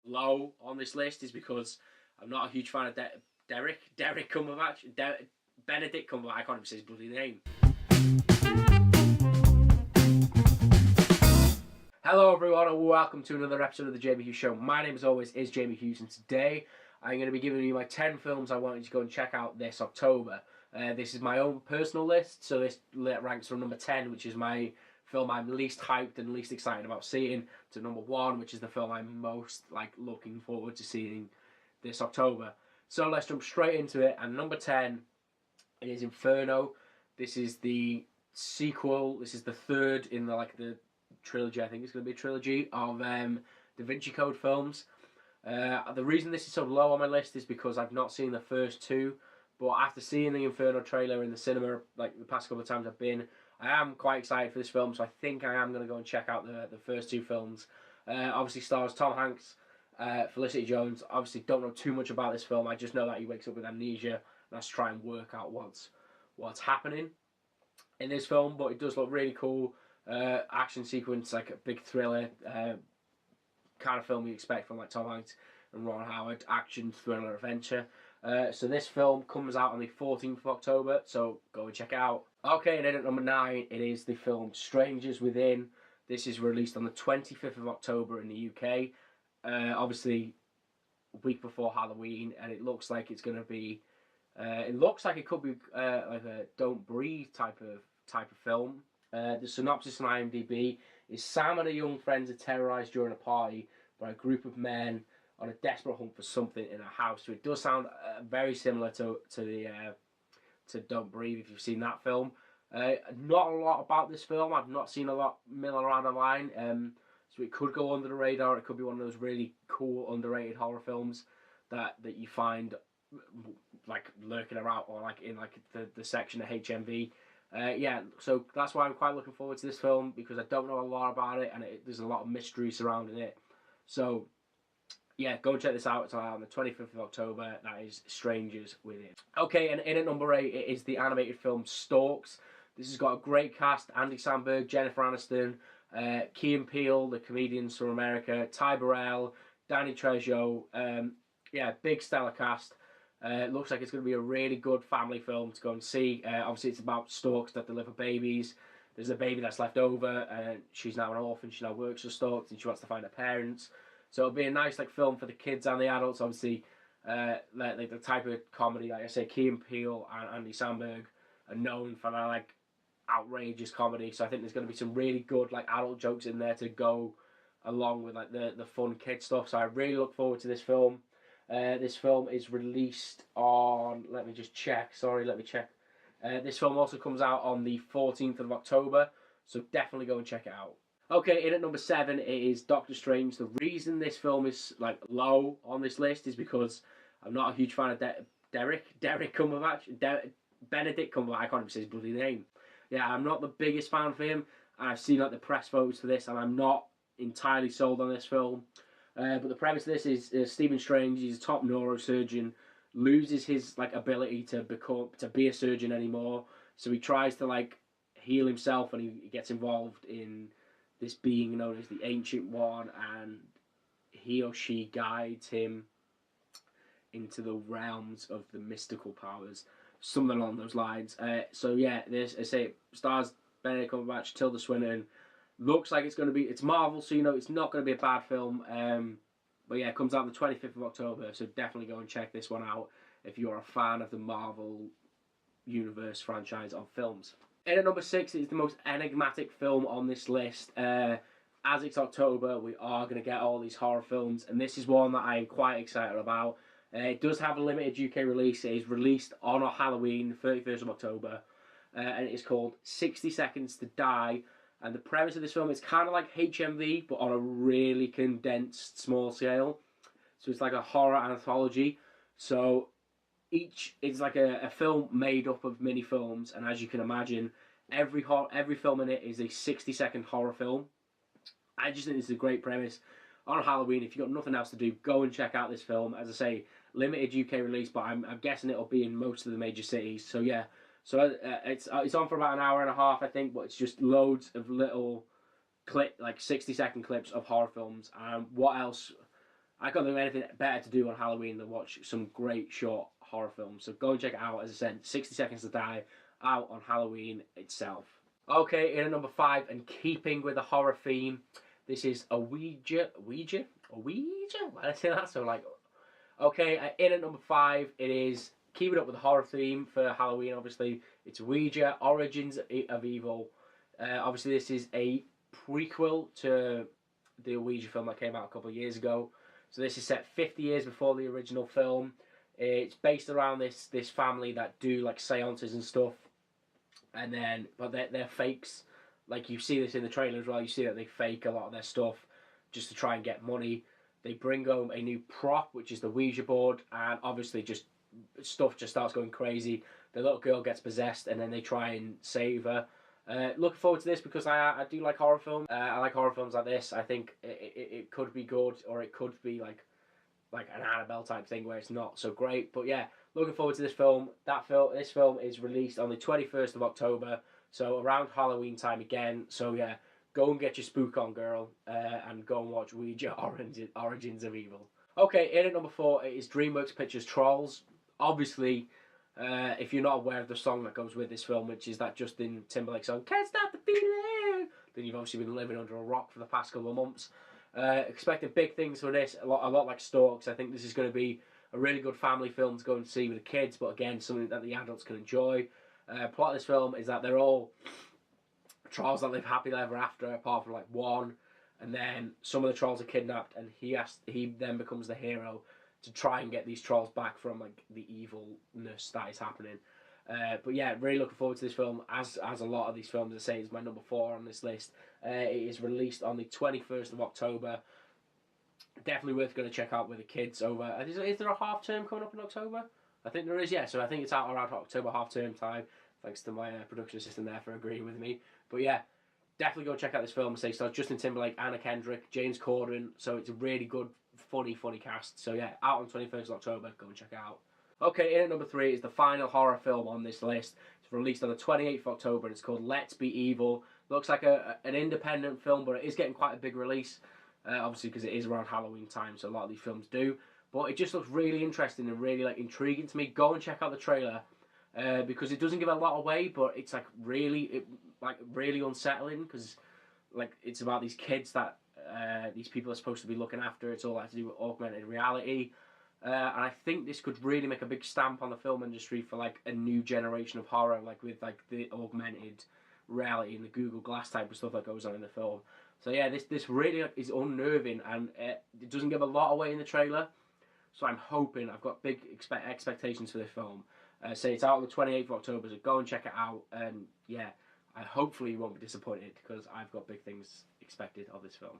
low on this list is because I'm not a huge fan of Derek Cumberbatch. Benedict Cumberbatch, I can't even say his bloody name. Hello everyone and welcome to another episode of the Jamie Hughes Show. My name as always is Jamie Hughes and today I'm going to be giving you my 10 films I want you to go and check out this October. This is my own personal list, so this ranks from number 10, which is my film I'm least hyped and least excited about seeing, to number 1, which is the film I'm most looking forward to seeing this October. So let's jump straight into it. And number 10 is Inferno. This is the sequel. This is the third in the trilogy. I think it's going to be a trilogy of Da Vinci Code films. The reason this is so low on my list is because I've not seen the first two, but after seeing the Inferno trailer in the cinema, the past couple of times I've been, I am quite excited for this film, so I think I am going to go and check out the first two films. Obviously stars Tom Hanks, Felicity Jones. Obviously don't know too much about this film, I just know that he wakes up with amnesia and has to try and work out what's happening in this film, but it does look really cool. Action sequence, like a big thriller kind of film you expect from Tom Hanks and Ron Howard, action, thriller, adventure. So this film comes out on the 14th of October, so go and check it out. Okay, and then at number 9, it is the film Strangers Within. This is released on the 25th of October in the UK. Obviously, a week before Halloween, and it looks like it's going to be. It looks like it could be like a Don't Breathe type of film. The synopsis on IMDb is: Sam and her young friends are terrorised during a party by a group of men on a desperate hunt for something in a house. So it does sound very similar to Don't Breathe, if you've seen that film. Not a lot about this film. I've not seen a lot milling around online. So it could go under the radar. It could be one of those really cool, underrated horror films that you find lurking around, or in the section of HMV. So that's why I'm quite looking forward to this film, because I don't know a lot about it, and there's a lot of mystery surrounding it. So yeah, go and check this out. It's on the 25th of October. That is Strangers Within. Okay, and in at number 8, it is the animated film Stalks. This has got a great cast: Andy Samberg, Jennifer Aniston, Key and Peele, the comedians from America, Ty Burrell, Danny Trejo. Big stellar cast. It looks like it's going to be a really good family film to go and see. Obviously, it's about storks that deliver babies. There's a baby that's left over, and she's now an orphan. She now works for storks, and she wants to find her parents. So it'll be a nice film for the kids and the adults. Obviously, the type of comedy, like I say, Key and Peele and Andy Samberg are known for their outrageous comedy. So I think there's going to be some really good adult jokes in there to go along with the fun kid stuff. So I really look forward to this film. This film is released on, let me check. This film also comes out on the 14th of October, so definitely go and check it out. Okay, in at number 7, it is Doctor Strange. The reason this film is low on this list is because I'm not a huge fan of Derek Cumberbatch. Benedict Cumberbatch, I can't even say his bloody name. Yeah, I'm not the biggest fan for him. I've seen the press photos for this, and I'm not entirely sold on this film. But the premise of this is Stephen Strange, he's a top neurosurgeon, loses his ability to be a surgeon anymore. So he tries to heal himself, and he gets involved in this being known as the Ancient One, and he or she guides him into the realms of the mystical powers, something along those lines. This, I say, stars Benedict Cumberbatch, Tilda Swinton. Looks like it's Marvel, so it's not going to be a bad film. But yeah, it comes out on the 25th of October, so definitely go and check this one out if you're a fan of the Marvel Universe franchise of films. In at number 6 is the most enigmatic film on this list. As it's October, we are going to get all these horror films, and this is one that I'm quite excited about. It does have a limited UK release. It is released on Halloween, 31st of October, and it is called 60 Seconds to Die. And the premise of this film is kind of like HMV, but on a really condensed, small scale. So it's like a horror anthology. So it's like a film made up of mini films, and as you can imagine, every film in it is a 60-second horror film. I just think this is a great premise. On Halloween, if you've got nothing else to do, go and check out this film. As I say, limited UK release, but I'm guessing it'll be in most of the major cities. So yeah. So it's on for about an hour and a half, I think, but it's just loads of little 60-second clips of horror films. What else I can't think of anything better to do on Halloween than watch some great short horror films. So go and check it out. As I said, 60 Seconds to Die, out on Halloween itself. Okay, in at number 5, and keeping with the horror theme, this is a Ouija? Why did I say that? So like, okay, in at number 5, it is keeping up with the horror theme for Halloween. Obviously, it's Ouija, Origins of Evil. Obviously, this is a prequel to the Ouija film that came out a couple of years ago. So this is set 50 years before the original film. It's based around this family that do like seances and stuff, and then but they're fakes. Like you see this in the trailer as well. You see that they fake a lot of their stuff just to try and get money. They bring home a new prop, which is the Ouija board, and obviously just stuff just starts going crazy. The little girl gets possessed, and then they try and save her. Looking forward to this because I do like horror films. I like horror films like this. I think it could be good, or it could be like an Annabelle type thing where it's not so great. But yeah, looking forward to this film. This film is released on the 21st of October, so around Halloween time again. So yeah, go and get your spook on, girl, and go and watch Ouija Origins of Evil. Okay, in at number 4 it is DreamWorks Pictures Trolls. Obviously, if you're not aware of the song that goes with this film, which is that Justin Timberlake song, Can't Stop the Feeling, then you've obviously been living under a rock for the past couple of months. Expecting big things for this, a lot like Stalks. I think this is going to be a really good family film to go and see with the kids, but again, something that the adults can enjoy. Plot of this film is that they're all trolls that live happily ever after, apart from like one, and then some of the trolls are kidnapped, and he then becomes the hero to try and get these trolls back from like the evilness that is happening. But yeah, really looking forward to this film. As a lot of these films, I say, is my number 4 on this list. It is released on the 21st of October. Definitely worth going to check out with the kids over. Is there a half term coming up in October? I think there is, yeah. So I think it's out around October half term time. Thanks to my production assistant there for agreeing with me. But yeah, definitely go check out this film. Say so Justin Timberlake, Anna Kendrick, James Corden. So it's a really good, funny cast. So yeah, out on 21st of October. Go and check it out. Okay, in at number 3 is the final horror film on this list. It's released on the 28th of October, and it's called Let's Be Evil. Looks like an independent film, but it is getting quite a big release, obviously because it is around Halloween time, so a lot of these films do. But it just looks really interesting and really like intriguing to me. Go and check out the trailer, because it doesn't give a lot away, but it's like really unsettling, because like it's about these kids that these people are supposed to be looking after. It's all like to do with augmented reality. And I think this could really make a big stamp on the film industry for like a new generation of horror, like with like the augmented reality and the Google Glass type of stuff that goes on in the film. So yeah, this really is unnerving, and it doesn't give a lot away in the trailer. So I'm hoping, I've got big expectations for this film. So it's out on the 28th of October, so go and check it out. And yeah, hopefully you won't be disappointed, because I've got big things expected of this film.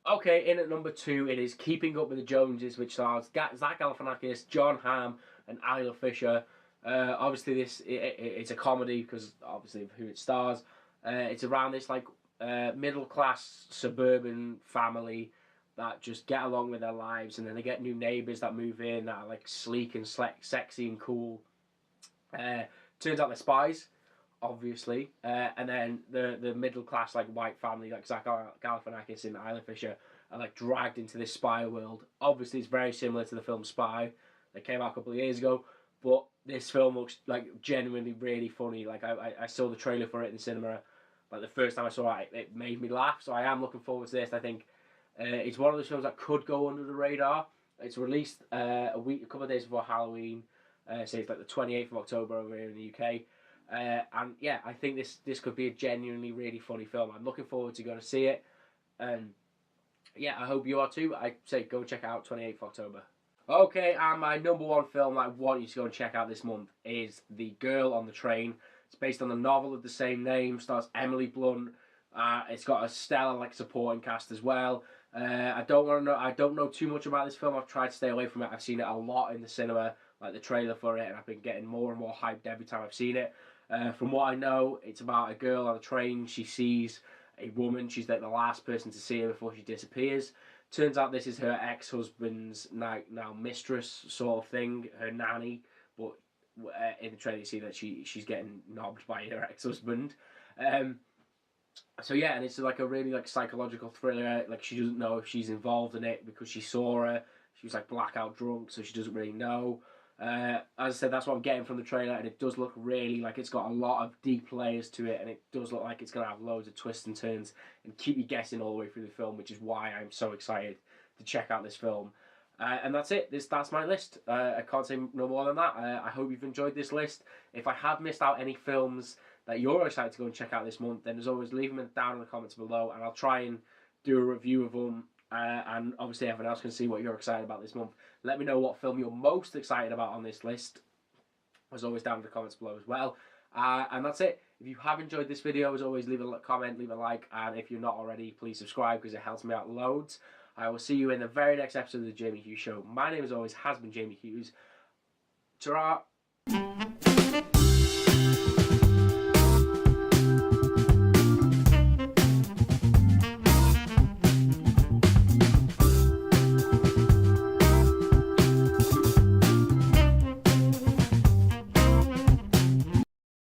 Okay, in at number 2, it is Keeping Up with the Joneses, which stars Zach Galifianakis, Jon Hamm, and Isla Fisher. Obviously, it's a comedy because obviously of who it stars. It's around this like middle class suburban family that just get along with their lives, and then they get new neighbours that move in that are like sleek and sexy and cool. Turns out they're spies, obviously, and then the middle class like white family like Zach Galifianakis and Isla Fisher are like dragged into this spy world. Obviously, it's very similar to the film Spy that came out a couple of years ago, but this film looks like genuinely really funny. Like I saw the trailer for it in the cinema, like the first time I saw it, it made me laugh. So I am looking forward to this. I think it's one of those films that could go under the radar. It's released a couple of days before Halloween. So it's like the 28th of October over here in the UK. And yeah, I think this could be a genuinely really funny film. I'm looking forward to going to see it. And yeah, I hope you are too. I say go check it out 28th of October. Okay, and my number 1 film I want you to go and check out this month is The Girl on the Train. It's based on the novel of the same name, stars Emily Blunt. It's got a stellar like supporting cast as well. I don't know too much about this film. I've tried to stay away from it. I've seen it a lot in the cinema, like the trailer for it, and I've been getting more and more hyped every time I've seen it. From what I know, it's about a girl on a train. She sees a woman. She's like the last person to see her before she disappears. Turns out this is her ex-husband's now mistress sort of thing, her nanny. But in the trailer you see that she's getting knobbed by her ex-husband. So yeah, and it's like a really like psychological thriller. Like she doesn't know if she's involved in it because she saw her She was like blackout drunk, so she doesn't really know. As I said, that's what I'm getting from the trailer, and it does look really like it's got a lot of deep layers to it, and it does look like it's going to have loads of twists and turns and keep you guessing all the way through the film, which is why I'm so excited to check out this film. And that's it. That's my list. I can't say no more than that. I hope you've enjoyed this list. If I have missed out any films that you're excited to go and check out this month, then as always, leave them down in the comments below, and I'll try and do a review of them. And obviously everyone else can see what you're excited about this month. Let me know what film you're most excited about on this list, as always, down in the comments below as well. And that's it. If you have enjoyed this video, as always, leave a comment, leave a like, and if you're not already, please subscribe because it helps me out loads. I will see you in the very next episode of The Jamie Hughes Show. My name, as always, has been Jamie Hughes. Ta-ra!